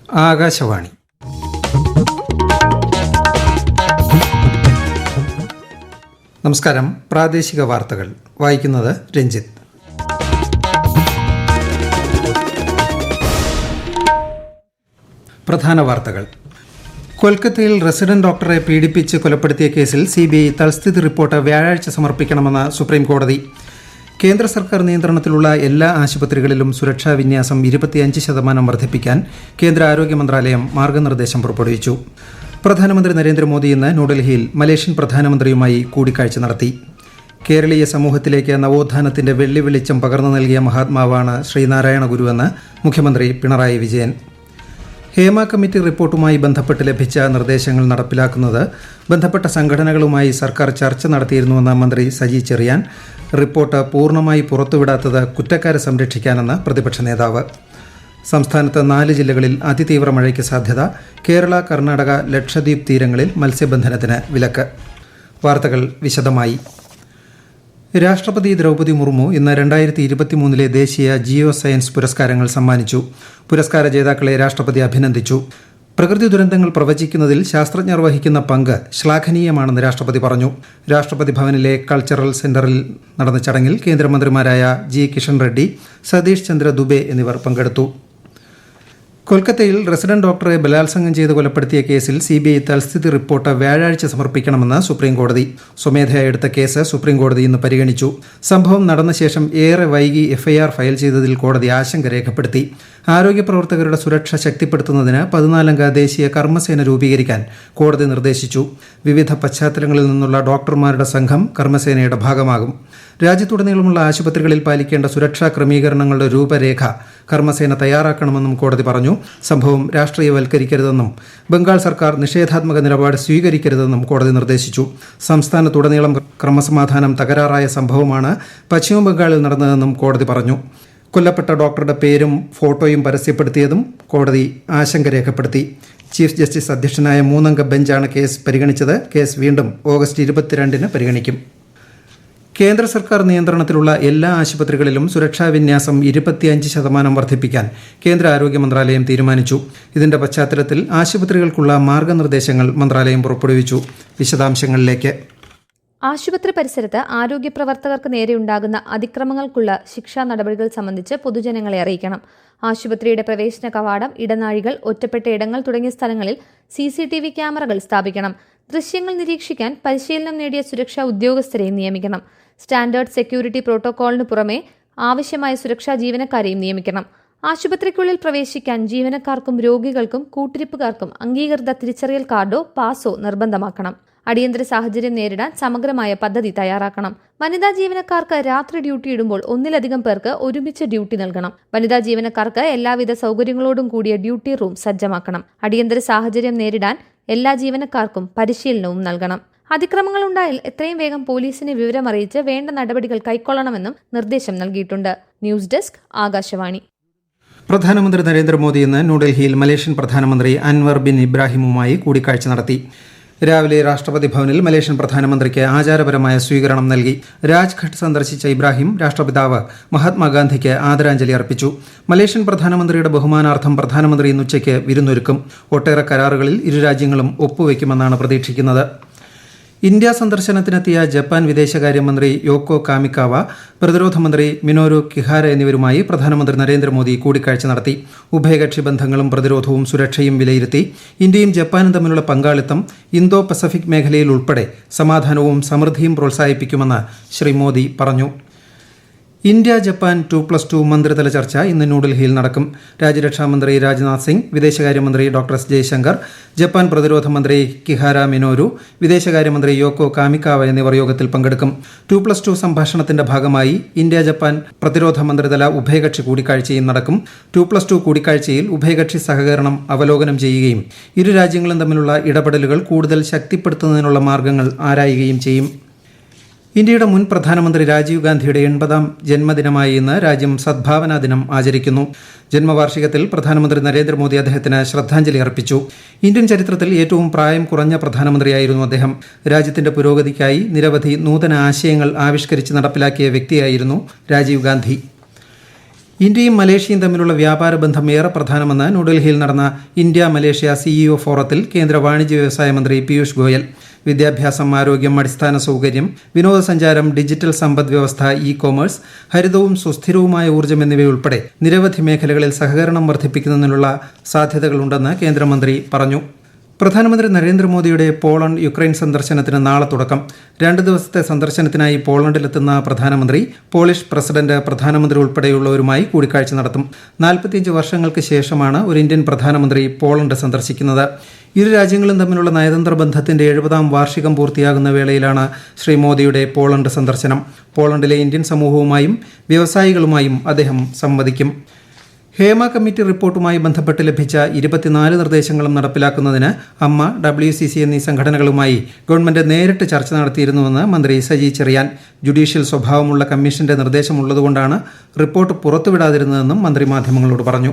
ആകാശവാണി. നമസ്കാരം. പ്രാദേശിക വാർത്തകൾ വായിക്കുന്നത് രഞ്ജിത്ത്. പ്രധാന വാർത്തകൾ. കൊൽക്കത്തയിൽ റെസിഡന്റ് ഡോക്ടറെ പീഡിപ്പിച്ച് കൊലപ്പെടുത്തിയ കേസിൽ CBI തൽസ്ഥിതി റിപ്പോർട്ട് വ്യാഴാഴ്ച സമർപ്പിക്കണമെന്ന് സുപ്രീംകോടതി. കേന്ദ്ര സർക്കാർ നിയന്ത്രണത്തിലുള്ള എല്ലാ ആശുപത്രികളിലും സുരക്ഷാ വിന്യാസം 25% വർദ്ധിപ്പിക്കാൻ കേന്ദ്ര ആരോഗ്യ മന്ത്രാലയം മാർഗനിർദ്ദേശം പുറപ്പെടുവിച്ചു. പ്രധാനമന്ത്രി നരേന്ദ്രമോദി ഇന്ന് ന്യൂഡൽഹിയിൽ മലേഷ്യൻ പ്രധാനമന്ത്രിയുമായി കൂടിക്കാഴ്ച നടത്തി. കേരളീയ സമൂഹത്തിലേക്ക് നവോത്ഥാനത്തിന്റെ വെള്ളി വെളിച്ചം പകർന്നു നൽകിയ മഹാത്മാവാണ് ശ്രീനാരായണ ഗുരുവെന്ന് മുഖ്യമന്ത്രി പിണറായി വിജയൻ. ഹേമ കമ്മിറ്റി റിപ്പോർട്ടുമായി ബന്ധപ്പെട്ട് ലഭിച്ച നിർദ്ദേശങ്ങൾ നടപ്പിലാക്കുന്നത് ബന്ധപ്പെട്ട സംഘടനകളുമായി സർക്കാർ ചർച്ച നടത്തിയിരുന്നുവെന്ന് മന്ത്രി സജി ചെറിയാൻ. റിപ്പോർട്ട് പൂർണ്ണമായി പുറത്തുവിടാത്തത് കുറ്റക്കാരെ സംരക്ഷിക്കാനെന്ന് പ്രതിപക്ഷ നേതാവ്. സംസ്ഥാനത്ത് 4 ജില്ലകളിൽ അതിതീവ്ര മഴയ്ക്ക് സാധ്യത. കേരള, കർണാടക, ലക്ഷദ്വീപ് തീരങ്ങളിൽ മത്സ്യബന്ധനത്തിന് വിലക്ക്. വാർത്തകൾ വിശദമായി. രാഷ്ട്രപതി ദ്രൗപദി മുർമു ഇന്ന് 2023 ദേശീയ ജിയോ സയൻസ് പുരസ്കാരങ്ങൾ സമ്മാനിച്ചു. പുരസ്കാര ജേതാക്കളെ രാഷ്ട്രപതി അഭിനന്ദിച്ചു. പ്രകൃതി ദുരന്തങ്ങൾ പ്രവചിക്കുന്നതിൽ ശാസ്ത്രജ്ഞർ വഹിക്കുന്ന പങ്ക് ശ്ലാഘനീയമാണെന്ന് രാഷ്ട്രപതി പറഞ്ഞു. രാഷ്ട്രപതി ഭവനിലെ കൾച്ചറൽ സെന്ററിൽ നടന്ന ചടങ്ങിൽ കേന്ദ്രമന്ത്രിമാരായ G. കിഷൻ റെഡ്ഡി, സതീഷ് ചന്ദ്ര ദുബെ എന്നിവർ പങ്കെടുത്തു. കൊൽക്കത്തയിൽ റെസിഡന്റ് ഡോക്ടറെ ബലാത്സംഗം ചെയ്ത് കൊലപ്പെടുത്തിയ കേസിൽ CBI തൽസ്ഥിതി റിപ്പോർട്ട് വ്യാഴാഴ്ച സമർപ്പിക്കണമെന്ന് സുപ്രീംകോടതി. സ്വമേധയാ എടുത്ത കേസ് സുപ്രീംകോടതി ഇന്ന് പരിഗണിച്ചു. സംഭവം നടന്ന ശേഷം ഏറെ വൈകി FIR ഫയൽ ചെയ്തതിൽ കോടതി ആശങ്ക രേഖപ്പെടുത്തി. ആരോഗ്യ പ്രവർത്തകരുടെ സുരക്ഷ ശക്തിപ്പെടുത്തുന്നതിന് 14-അംഗ ദേശീയ കർമ്മസേന രൂപീകരിക്കാൻ കോടതി നിർദ്ദേശിച്ചു. വിവിധ പശ്ചാത്തലങ്ങളിൽ നിന്നുള്ള ഡോക്ടർമാരുടെ സംഘം കർമ്മസേനയുടെ ഭാഗമാകും. രാജ്യത്തുടനീളമുള്ള ആശുപത്രികളിൽ പാലിക്കേണ്ട സുരക്ഷാ ക്രമീകരണങ്ങളുടെ രൂപരേഖ കർമ്മസേന തയ്യാറാക്കണമെന്നും കോടതി പറഞ്ഞു. സംഭവം രാഷ്ട്രീയവൽക്കരിക്കരുതെന്നും ബംഗാൾ സർക്കാർ നിഷേധാത്മക നിലപാട് സ്വീകരിക്കരുതെന്നും കോടതി നിർദ്ദേശിച്ചു. സംസ്ഥാനത്തുടനീളം ക്രമസമാധാനം തകരാറായ സംഭവമാണ് പശ്ചിമബംഗാളിൽ നടന്നതെന്നും കോടതി പറഞ്ഞു. കൊല്ലപ്പെട്ട ഡോക്ടറുടെ പേരും ഫോട്ടോയും പരസ്യപ്പെടുത്തിയതും കോടതി ആശങ്ക രേഖപ്പെടുത്തി. ചീഫ് ജസ്റ്റിസ് അധ്യക്ഷനായ 3-അംഗ ബെഞ്ചാണ് കേസ് പരിഗണിച്ചത്. കേസ് വീണ്ടും ഓഗസ്റ്റ് 22-ന് പരിഗണിക്കും. കേന്ദ്ര സർക്കാർ നിയന്ത്രണത്തിലുള്ള എല്ലാ ആശുപത്രികളിലും സുരക്ഷാ വിന്യാസം 25% വർദ്ധിപ്പിക്കാൻ കേന്ദ്ര ആരോഗ്യ മന്ത്രാലയം തീരുമാനിച്ചു. ഇതിന്റെ പശ്ചാത്തലത്തിൽ ആശുപത്രികൾക്കുള്ള മാർഗനിർദ്ദേശങ്ങൾ മന്ത്രാലയം പുറപ്പെടുവിച്ചു. വിശദാംശങ്ങളിലേക്ക്. ആശുപത്രി പരിസരത്ത് ആരോഗ്യ പ്രവർത്തകർക്ക് നേരെയുണ്ടാകുന്ന അതിക്രമങ്ങൾക്കുള്ള ശിക്ഷാ നടപടികൾ സംബന്ധിച്ച് പൊതുജനങ്ങളെ അറിയിക്കണം. ആശുപത്രിയുടെ പ്രവേശന കവാടം, ഇടനാഴികൾ, ഒറ്റപ്പെട്ട ഇടങ്ങൾ തുടങ്ങിയ സ്ഥലങ്ങളിൽ CCTV ക്യാമറകൾ സ്ഥാപിക്കണം. ദൃശ്യങ്ങൾ നിരീക്ഷിക്കാൻ പരിശീലനം നേടിയ സുരക്ഷാ ഉദ്യോഗസ്ഥരെ നിയമിക്കണം. സ്റ്റാൻഡേർഡ് സെക്യൂരിറ്റി പ്രോട്ടോകോളിന് പുറമെ ആവശ്യമായ സുരക്ഷാ ജീവനക്കാരെയും നിയമിക്കണം. ആശുപത്രിക്കുള്ളിൽ പ്രവേശിക്കാൻ ജീവനക്കാർക്കും രോഗികൾക്കും കൂട്ടിരിപ്പുകാർക്കും അംഗീകൃത തിരിച്ചറിയൽ കാർഡോ പാസോ നിർബന്ധമാക്കണം. അടിയന്തര സാഹചര്യം നേരിടാൻ സമഗ്രമായ പദ്ധതി തയ്യാറാക്കണം. വനിതാ ജീവനക്കാർക്ക് രാത്രി ഡ്യൂട്ടി ഇടുമ്പോൾ ഒന്നിലധികം പേർക്ക് ഒരുമിച്ച് ഡ്യൂട്ടി നൽകണം. വനിതാ ജീവനക്കാർക്ക് എല്ലാവിധ സൗകര്യങ്ങളോടും കൂടിയ ഡ്യൂട്ടി റൂം സജ്ജമാക്കണം. അടിയന്തര സാഹചര്യം നേരിടാൻ എല്ലാ ജീവനക്കാർക്കും പരിശീലനവും നൽകണം. അതിക്രമങ്ങളുണ്ടായാൽ എത്രയും വേഗം പോലീസിനെ വിവരമറിയിച്ച് വേണ്ട നടപടികൾ കൈക്കൊള്ളണമെന്നും നിർദ്ദേശം നൽകിയിട്ടുണ്ട്. News desk, Akashvani. പ്രധാനമന്ത്രി നരേന്ദ്രമോദി ഇന്ന് ന്യൂഡൽഹിയിൽ മലേഷ്യൻ പ്രധാനമന്ത്രി അൻവർ ബിൻ ഇബ്രാഹിമുമായി കൂടിക്കാഴ്ച നടത്തി. രാവിലെ രാഷ്ട്രപതി ഭവനിൽ മലേഷ്യൻ പ്രധാനമന്ത്രിക്ക് ആചാരപരമായ സ്വീകരണം നൽകി. രാജ്ഘട്ട് സന്ദർശിച്ച ഇബ്രാഹിം രാഷ്ട്രപിതാവ് മഹാത്മാഗാന്ധിക്ക് ആദരാഞ്ജലി അർപ്പിച്ചു. മലേഷ്യൻ പ്രധാനമന്ത്രിയുടെ ബഹുമാനാർത്ഥം പ്രധാനമന്ത്രി ഇന്ന് ഉച്ചയ്ക്ക് വിരുന്നൊരുക്കും. ഒട്ടേറെ കരാറുകളിൽ ഇരു രാജ്യങ്ങളും ഒപ്പുവയ്ക്കുമെന്നാണ് പ്രതീക്ഷിക്കുന്നത്. ഇന്ത്യ സന്ദർശനത്തിനെത്തിയ ജപ്പാൻ വിദേശകാര്യമന്ത്രി യോക്കോ കാമിക്കാവ, പ്രതിരോധ മന്ത്രി മിനോരു കിഹാര എന്നിവരുമായി പ്രധാനമന്ത്രി നരേന്ദ്രമോദി കൂടിക്കാഴ്ച നടത്തി. ഉഭയകക്ഷി ബന്ധങ്ങളും പ്രതിരോധവും സുരക്ഷയും വിലയിരുത്തി. ഇന്ത്യയും ജപ്പാനും തമ്മിലുള്ള പങ്കാളിത്തം ഇന്തോ പസഫിക് മേഖലയിൽ ഉൾപ്പെടെ സമാധാനവും സമൃദ്ധിയും പ്രോത്സാഹിപ്പിക്കുമെന്ന് ശ്രീ മോദി പറഞ്ഞു. ഇന്ത്യ ജപ്പാൻ 2+2 മന്ത്രിതല ചർച്ച ഇന്ന് ന്യൂഡൽഹിയിൽ നടക്കും. രാജ്യരക്ഷാമന്ത്രി രാജ്നാഥ് സിംഗ്, വിദേശകാര്യമന്ത്രി ഡോക്ടർ എസ് ജയശങ്കർ, ജപ്പാൻ പ്രതിരോധ മന്ത്രി കിഹാര മിനോരു, വിദേശകാര്യമന്ത്രി യോക്കോ കാമിക്കാവ എന്നിവർ യോഗത്തിൽ പങ്കെടുക്കും. 2+2 സംഭാഷണത്തിന്റെ ഭാഗമായി ഇന്ത്യ ജപ്പാൻ പ്രതിരോധ മന്ത്രിതല ഉഭയകക്ഷി കൂടിക്കാഴ്ചയും നടക്കും. 2+2 കൂടിക്കാഴ്ചയിൽ ഉഭയകക്ഷി സഹകരണം അവലോകനം ചെയ്യുകയും ഇരു രാജ്യങ്ങളും തമ്മിലുള്ള ഇടപെടലുകൾ കൂടുതൽ ശക്തിപ്പെടുത്തുന്നതിനുള്ള മാർഗങ്ങൾ ആരായുകയും ചെയ്യും. ഇന്ത്യയുടെ മുൻ പ്രധാനമന്ത്രി രാജീവ് ഗാന്ധിയുടെ 80-ാം ജന്മദിനമായി ഇന്ന് രാജ്യം സദ്ഭാവനാ ദിനം ആചരിക്കുന്നു. ജന്മവാർഷികത്തിൽ പ്രധാനമന്ത്രി നരേന്ദ്രമോദി അദ്ദേഹത്തിന് ശ്രദ്ധാഞ്ജലി അർപ്പിച്ചു. ഇന്ത്യൻ ചരിത്രത്തിൽ ഏറ്റവും പ്രായം കുറഞ്ഞ പ്രധാനമന്ത്രിയായിരുന്നു അദ്ദേഹം. രാജ്യത്തിന്റെ പുരോഗതിക്കായി നിരവധി നൂതന ആശയങ്ങൾ ആവിഷ്കരിച്ച് നടപ്പിലാക്കിയ വ്യക്തിയായിരുന്നു രാജീവ് ഗാന്ധി. ഇന്ത്യയും മലേഷ്യയും തമ്മിലുള്ള വ്യാപാര ബന്ധം ഏറെ പ്രധാനമെന്ന് ന്യൂഡൽഹിയിൽ നടന്ന ഇന്ത്യ മലേഷ്യ സിഇഒ ഫോറത്തിൽ കേന്ദ്ര വാണിജ്യ വ്യവസായ മന്ത്രി പീയൂഷ് ഗോയൽ. വിദ്യാഭ്യാസം, ആരോഗ്യം, അടിസ്ഥാന സൗകര്യം, വിനോദസഞ്ചാരം, ഡിജിറ്റൽ സമ്പദ് വ്യവസ്ഥ, ഇ-കൊമേഴ്സ്, ഹരിതവും സുസ്ഥിരവുമായ ഊർജ്ജം എന്നിവയുൾപ്പെടെ നിരവധി മേഖലകളിൽ സഹകരണം വർദ്ധിപ്പിക്കുന്നതിനുള്ള സാധ്യതകളുണ്ടെന്ന് കേന്ദ്രമന്ത്രി പറഞ്ഞു. പ്രധാനമന്ത്രി നരേന്ദ്രമോദിയുടെ പോളണ്ട് യുക്രൈൻ സന്ദർശനത്തിന് നാളെ തുടക്കം. 2 ദിവസത്തെ സന്ദർശനത്തിനായി പോളണ്ടിലെത്തുന്ന പ്രധാനമന്ത്രി പോളിഷ് പ്രസിഡന്റ്, പ്രധാനമന്ത്രി ഉൾപ്പെടെയുള്ളവരുമായി കൂടിക്കാഴ്ച നടത്തും. 45 വർഷങ്ങൾക്ക് ശേഷമാണ് ഒരു ഇന്ത്യൻ പ്രധാനമന്ത്രി പോളണ്ട് സന്ദർശിക്കുന്നത്. ഇരു രാജ്യങ്ങളും തമ്മിലുള്ള നയതന്ത്ര ബന്ധത്തിന്റെ 70ാം വാർഷികം പൂർത്തിയാകുന്ന വേളയിലാണ് ശ്രീ മോദിയുടെ പോളണ്ട് സന്ദർശനം. പോളണ്ടിലെ ഇന്ത്യൻ സമൂഹവുമായും വ്യവസായികളുമായും അദ്ദേഹം സംവദിക്കും. ഹേമ കമ്മിറ്റി റിപ്പോർട്ടുമായി ബന്ധപ്പെട്ട് ലഭിച്ച 24 നിർദ്ദേശങ്ങളും നടപ്പിലാക്കുന്നതിന് അമ്മ, WCC എന്നീ സംഘടനകളുമായി ഗവൺമെന്റ് നേരിട്ട് ചർച്ച നടത്തിയിരുന്നുവെന്ന് മന്ത്രി സജി ചെറിയാൻ. ജുഡീഷ്യൽ സ്വഭാവമുള്ള കമ്മീഷന്റെ നിർദ്ദേശമുള്ളതുകൊണ്ടാണ് റിപ്പോർട്ട് പുറത്തുവിടാതിരുന്നതെന്നും മന്ത്രി മാധ്യമങ്ങളോട് പറഞ്ഞു.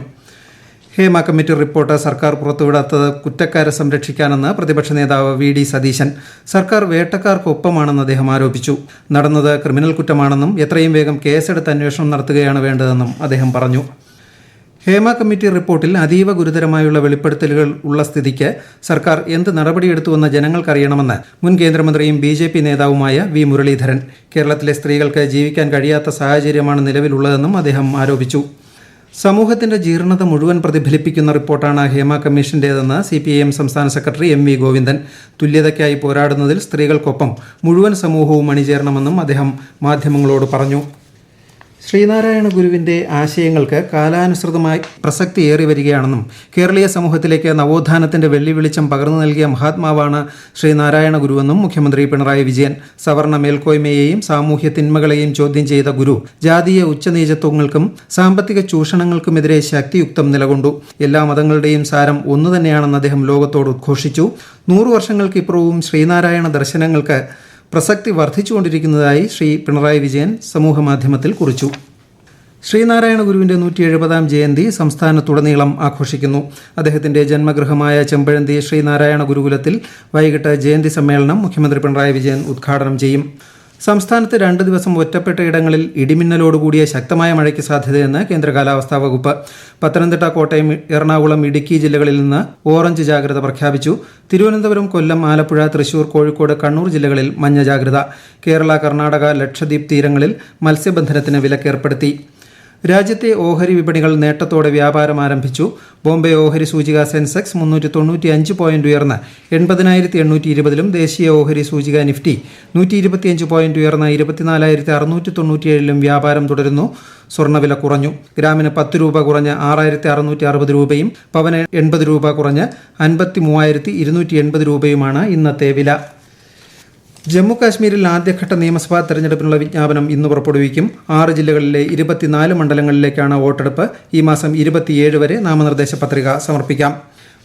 ഹേമ കമ്മിറ്റി റിപ്പോർട്ട് സർക്കാർ പുറത്തുവിടാത്തത് കുറ്റക്കാരെ സംരക്ഷിക്കാനെന്ന് പ്രതിപക്ഷ നേതാവ് VD സതീശൻ. സർക്കാർ വേട്ടക്കാർക്കൊപ്പമാണെന്ന് അദ്ദേഹം ആരോപിച്ചു. നടന്നത് ക്രിമിനൽ കുറ്റമാണെന്നും എത്രയും വേഗം കേസെടുത്ത് അന്വേഷണം നടത്തുകയാണ് വേണ്ടതെന്നും അദ്ദേഹം പറഞ്ഞു. ഹേമ കമ്മിറ്റി റിപ്പോർട്ടിൽ അതീവ ഗുരുതരമായുള്ള വെളിപ്പെടുത്തലുകൾ ഉള്ള സ്ഥിതിക്ക് സർക്കാർ എന്ത് നടപടിയെടുത്തുവെന്ന് ജനങ്ങൾക്കറിയണമെന്ന് മുൻ കേന്ദ്രമന്ത്രിയും BJP നേതാവുമായ V മുരളീധരൻ. കേരളത്തിലെ സ്ത്രീകൾക്ക് ജീവിക്കാൻ കഴിയാത്ത സാഹചര്യമാണ് നിലവിലുള്ളതെന്നും അദ്ദേഹം ആരോപിച്ചു. സമൂഹത്തിന്റെ ജീർണത മുഴുവൻ പ്രതിഫലിപ്പിക്കുന്ന റിപ്പോർട്ടാണ് ഹേമ കമ്മീഷന്റേതെന്ന് CPIM സംസ്ഥാന സെക്രട്ടറി MV ഗോവിന്ദൻ. തുല്യതയ്ക്കായി പോരാടുന്നതിൽ സ്ത്രീകൾക്കൊപ്പം മുഴുവൻ സമൂഹവും അണിചേരണമെന്നും അദ്ദേഹം മാധ്യമങ്ങളോട് പറഞ്ഞു. ശ്രീനാരായണ ഗുരുവിന്റെ ആശയങ്ങൾക്ക് കാലാനുസൃതമായി പ്രസക്തിയേറി വരികയാണെന്നും കേരളീയ സമൂഹത്തിലേക്ക് നവോത്ഥാനത്തിന്റെ വെള്ളി വെളിച്ചം പകർന്നു നൽകിയ മഹാത്മാവാണ് ശ്രീനാരായണ ഗുരുവെന്നും മുഖ്യമന്ത്രി പിണറായി വിജയൻ. സവർണ മേൽക്കോയ്മയെയും സാമൂഹ്യ തിന്മകളെയും ചോദ്യം ചെയ്ത ഗുരു ജാതീയ ഉച്ചനീചത്വങ്ങൾക്കും സാമ്പത്തിക ചൂഷണങ്ങൾക്കുമെതിരെ ശക്തിയുക്തം നിലകൊണ്ടു. എല്ലാ മതങ്ങളുടെയും സാരം ഒന്നുതന്നെയാണെന്ന് അദ്ദേഹം ലോകത്തോട് ഉദ്ഘോഷിച്ചു. 100 വർഷങ്ങൾക്കിപ്പുറവും ശ്രീനാരായണ ദർശനങ്ങൾക്ക് പ്രസക്തി വർദ്ധിച്ചുകൊണ്ടിരിക്കുന്നതായി ശ്രീ പിണറായി വിജയൻ സമൂഹമാധ്യമത്തിൽ കുറിച്ചു. ശ്രീനാരായണ ഗുരുവിന്റെ 170ാം ജയന്തി സംസ്ഥാനത്തുടനീളം ആഘോഷിക്കുന്നു. അദ്ദേഹത്തിന്റെ ജന്മഗൃഹമായ ചെമ്പഴന്തി ശ്രീനാരായണ ഗുരുകുലത്തിൽ വൈകിട്ട് ജയന്തി സമ്മേളനം മുഖ്യമന്ത്രി പിണറായി വിജയൻ ഉദ്ഘാടനം ചെയ്യും. സംസ്ഥാനത്ത് 2 ദിവസം ഒറ്റപ്പെട്ട ഇടങ്ങളിൽ ഇടിമിന്നലോടുകൂടിയ ശക്തമായ മഴയ്ക്ക് സാധ്യതയെന്ന് കേന്ദ്ര കാലാവസ്ഥാ വകുപ്പ്. പത്തനംതിട്ട, കോട്ടയം, എറണാകുളം, ഇടുക്കി ജില്ലകളിൽ നിന്ന് ഓറഞ്ച് ജാഗ്രത പ്രഖ്യാപിച്ചു. തിരുവനന്തപുരം, കൊല്ലം, ആലപ്പുഴ, തൃശൂർ, കോഴിക്കോട്, കണ്ണൂർ ജില്ലകളിൽ മഞ്ഞ ജാഗ്രത. കേരള, കർണാടക, ലക്ഷദ്വീപ് തീരങ്ങളിൽ മത്സ്യബന്ധനത്തിന് വിലക്കേർപ്പെടുത്തി. രാജ്യത്തെ ഓഹരി വിപണികൾ നേട്ടത്തോടെ വ്യാപാരം ആരംഭിച്ചു. ബോംബെ ഓഹരി സൂചിക സെൻസെക്സ് 395 പോയിന്റ് ഉയർന്ന് 80,820-ലും ദേശീയ ഓഹരി സൂചിക നിഫ്റ്റി 125 പോയിന്റ് ഉയർന്ന് 24,697-ലും വ്യാപാരം തുടരുന്നു. സ്വർണ്ണവില കുറഞ്ഞു. ഗ്രാമിന് 10 രൂപ കുറഞ്ഞ് 6,660 രൂപയും പവന് 80 രൂപ കുറഞ്ഞ് 53,280 രൂപയുമാണ് ഇന്നത്തെ വില. ജമ്മു കാശ്മീരിൽ ആദ്യഘട്ട നിയമസഭാ തെരഞ്ഞെടുപ്പിനുള്ള വിജ്ഞാപനം ഇന്ന് പുറപ്പെടുവിക്കും. 6 ജില്ലകളിലെ 24 മണ്ഡലങ്ങളിലേക്കാണ് വോട്ടെടുപ്പ്. ഈ മാസം 27 വരെ നാമനിർദ്ദേശ പത്രിക സമർപ്പിക്കാം.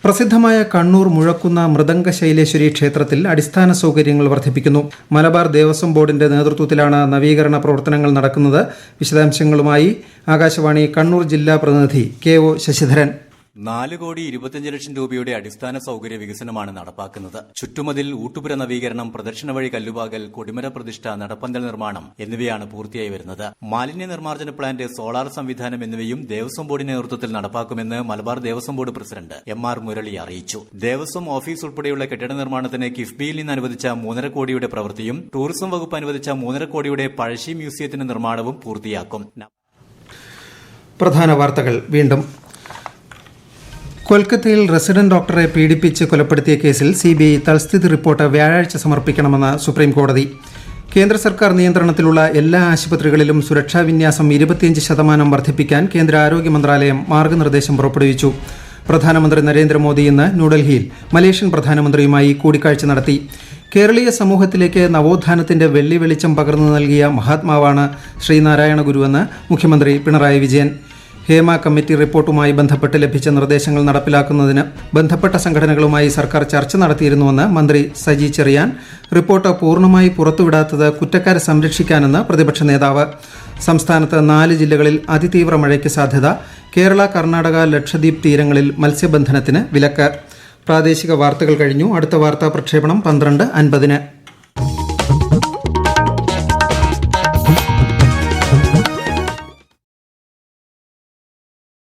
പ്രസിദ്ധമായ കണ്ണൂർ മുഴക്കുന്ന മൃദംഗ ശൈലേശ്വരി ക്ഷേത്രത്തിൽ അടിസ്ഥാന സൗകര്യങ്ങൾ വർദ്ധിപ്പിക്കുന്നു. മലബാർ ദേവസ്വം ബോർഡിന്റെ നേതൃത്വത്തിലാണ് നവീകരണ പ്രവർത്തനങ്ങൾ നടക്കുന്നത്. വിശദാംശങ്ങളുമായി ആകാശവാണി കണ്ണൂർ ജില്ലാ പ്രതിനിധി KO ശശിധരൻ. 4,25,00,000 രൂപയുടെ അടിസ്ഥാന സൗകര്യ വികസനമാണ് നടപ്പാക്കുന്നത്. ചുറ്റുമതിൽ, ഊട്ടുപുര നവീകരണം, പ്രദക്ഷിണ വഴി കല്ലുപാകൽ, കൊടിമര പ്രതിഷ്ഠ, നടപ്പന്തൽ നിർമ്മാണം എന്നിവയാണ് പൂർത്തിയായി വരുന്നത്. മാലിന്യ നിർമ്മാർജ്ജന പ്ലാന്റ്, സോളാർ സംവിധാനം എന്നിവയും ദേവസ്വം ബോർഡിന്റെ നേതൃത്വത്തിൽ നടപ്പാക്കുമെന്ന് Malabar Devaswom board president MR Murali അറിയിച്ചു. ദേവസ്വം ഓഫീസ് ഉൾപ്പെടെയുള്ള കെട്ടിട നിർമ്മാണത്തിന് കിഫ്ബിയിൽ നിന്ന് അനുവദിച്ച 3.5 കോടിയുടെ പ്രവൃത്തിയും ടൂറിസം വകുപ്പ് അനുവദിച്ച 3.5 കോടിയുടെ പഴശ്ശി മ്യൂസിയത്തിന്റെ നിർമ്മാണവും പൂർത്തിയാക്കും. പ്രധാന വാർത്തകൾ വീണ്ടും. കൊൽക്കത്തയിൽ റെസിഡന്റ് ഡോക്ടറെ പീഡിപ്പിച്ച് കൊലപ്പെടുത്തിയ കേസിൽ CBI തൽസ്ഥിതി റിപ്പോർട്ട് വ്യാഴാഴ്ച സമർപ്പിക്കണമെന്ന് സുപ്രീം കോടതി. കേന്ദ്ര സർക്കാർ നിയന്ത്രണത്തിലുള്ള എല്ലാ ആശുപത്രികളിലും സുരക്ഷാ വിന്യാസം 25% വർദ്ധിപ്പിക്കാൻ കേന്ദ്ര ആരോഗ്യ മന്ത്രാലയം മാർഗനിർദ്ദേശം പുറപ്പെടുവിച്ചു. പ്രധാനമന്ത്രി നരേന്ദ്രമോദി ഇന്ന് ന്യൂഡൽഹിയിൽ മലേഷ്യൻ പ്രധാനമന്ത്രിയുമായി കൂടിക്കാഴ്ച നടത്തി. കേരളീയ സമൂഹത്തിലേക്ക് നവോത്ഥാനത്തിന്റെ വെള്ളി വെളിച്ചം പകർന്നു നൽകിയ മഹാത്മാവാണ് ശ്രീനാരായണ ഗുരുവെന്ന് മുഖ്യമന്ത്രി പിണറായി വിജയൻ. ഹേമ കമ്മിറ്റി റിപ്പോർട്ടുമായി ബന്ധപ്പെട്ട് ലഭിച്ച നിർദ്ദേശങ്ങൾ നടപ്പിലാക്കുന്നതിന് ബന്ധപ്പെട്ട സംഘടനകളുമായി സർക്കാർ ചർച്ച നടത്തിയിരുന്നുവെന്ന് മന്ത്രി സജി ചെറിയാൻ. റിപ്പോർട്ട് പൂർണ്ണമായി പുറത്തുവിടാത്തത് കുറ്റക്കാരെ സംരക്ഷിക്കാനെന്ന് പ്രതിപക്ഷ നേതാവ്. സംസ്ഥാനത്ത് 4 ജില്ലകളിൽ അതിതീവ്ര മഴയ്ക്ക് സാധ്യത. കേരള, കർണാടക, ലക്ഷദ്വീപ് തീരങ്ങളിൽ മത്സ്യബന്ധനത്തിന് വിലക്ക്. പ്രാദേശിക വാർത്തകൾ കഴിഞ്ഞു. അടുത്ത വാർത്താ പ്രക്ഷേപണം 12:50.